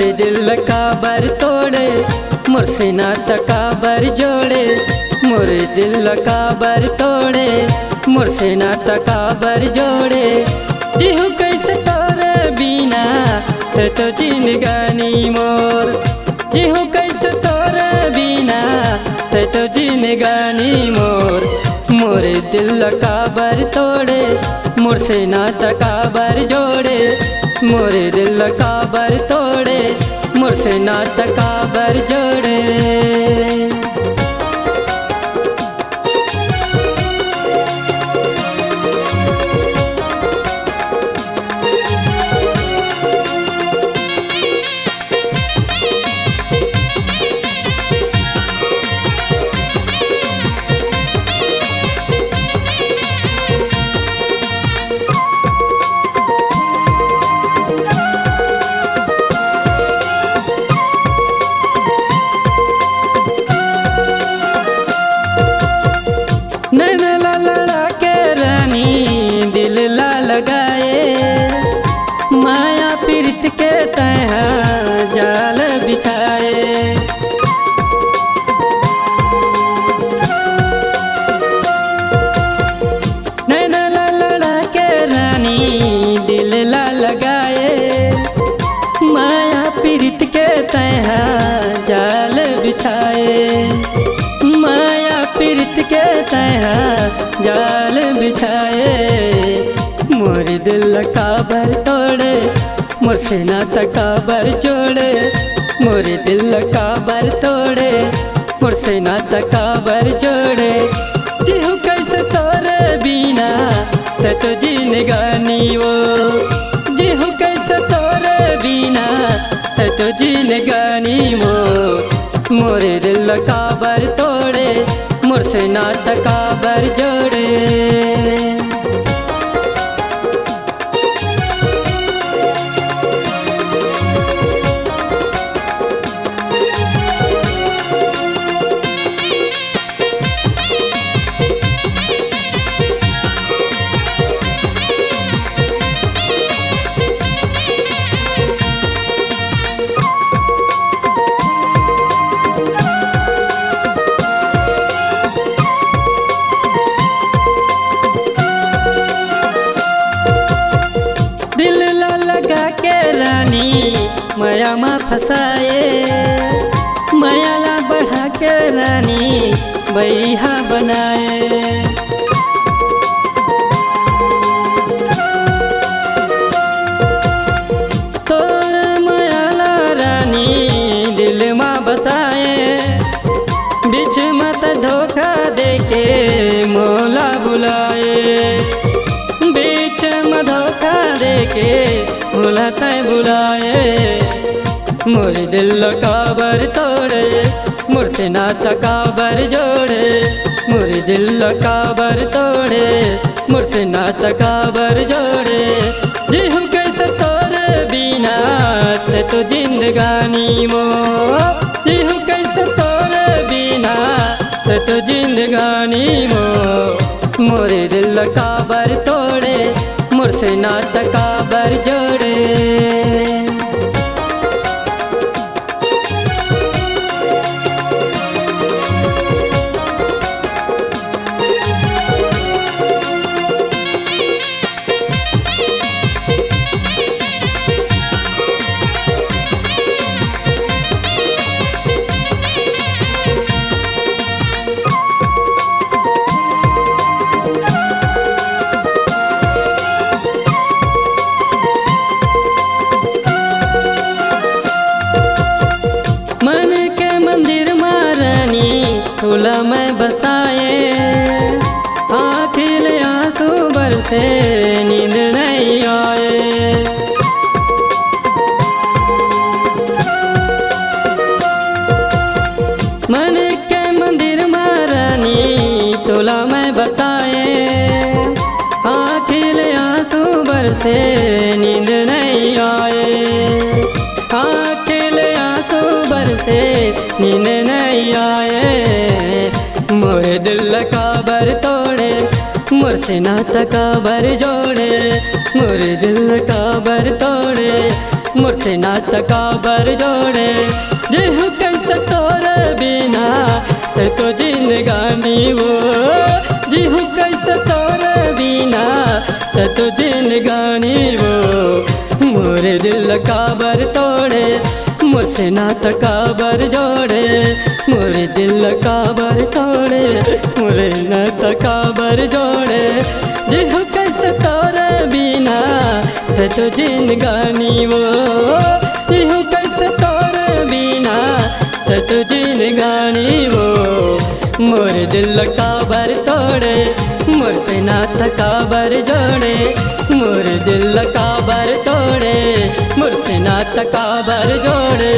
मोरे दिल का बर तोड़े मोर से नाता का बर जोड़े। मोरे दिल का बर तोड़े मोर से नाता का बर जोड़े। जीहू कैसे तोरे बिना तो जिंदगानी मोर। जीहू कैसे तोरे बिना तो जिंदगानी मोर। मोरे दिल का बर तोड़े मोर से नाता का बर जोड़े। मोरे दिल का बर तोड़े मोर से नाता का बर जोड़े। नैना ला लड़ा के रानी दिल ला लगाए। माया पीरित के तहा जाल बिछाए। नैना ला लड़ा के रानी दिल ला लगाए। माया पीरित के तहा जाल बिछाए। माया पीरित के तहा जाल बिछाए। मोर दिल का बर तोड़े मोर से नाता का बर जोड़े। मोर दिल का बर तोड़े मोर से नाता का बर जोड़े। जीहू कैसे तोरे बिना तो जिंदगानी वो। जीहू कैसे तोरे बिना तो जिंदगानी वो। मोरे दिल का बर तोड़े मोर से नाता का बर जोड़े। दिल ला लगा के रानी माया मा फसाए। माया ला बढ़ा के रानी बैहा बनाए। तोर माया ला रानी दिल मा बसाए। बीच मत धोखा देके मोला बुलाए। बीच में धोखा देके भूला तय बुलाए। मोर दिल का बर तोड़े मोर से नाता का बर जोड़े। मोर दिल का बर तोड़े मोर से नाता का बर जोड़े। जीहू कैसे तोरे बिना तो जिंदगानी मो। जीहू कैसे तोरे बिना तो जिंदगानी मो। मोरे दिल का बर तोड़े मोर से नाता का बर जोड़े। मन के मंदिर मारनी फूला में बसाए। आँखिल आंसू बरसे नींद नहीं आए। मन के मंदिर मारनी तोला में बसाए। आँखिल आंसू बरसे नींद नहीं आए। आँखिल आंसू बरसे नींद नहीं आए। मोर दिल का बर तोड़े मोर से नाता का बर जोड़े। मोर दिल का बर तोड़े मुझसे नात काबर जोड़े। देहु कैसे तोरे बिना तो जिंदगानी वो, जीहू कैसे तोरे बिना तो जिंदगानी वो। मोरे दिल काबर तोड़े मुझसे नात काबर जोड़े, मोरे दिल काबर तोड़े मोरे नात काबर जोड़े। जीहू कैसे तोरे बिना तो जिंदगानी वो, जीहू कैसे तोरे बिना तो जिंदगानी वो। मोर दिल काबर तोड़े मुझसे नात काबर जोड़े, मोर दिल काबर तोड़े मुझसे नात काबर जोड़े।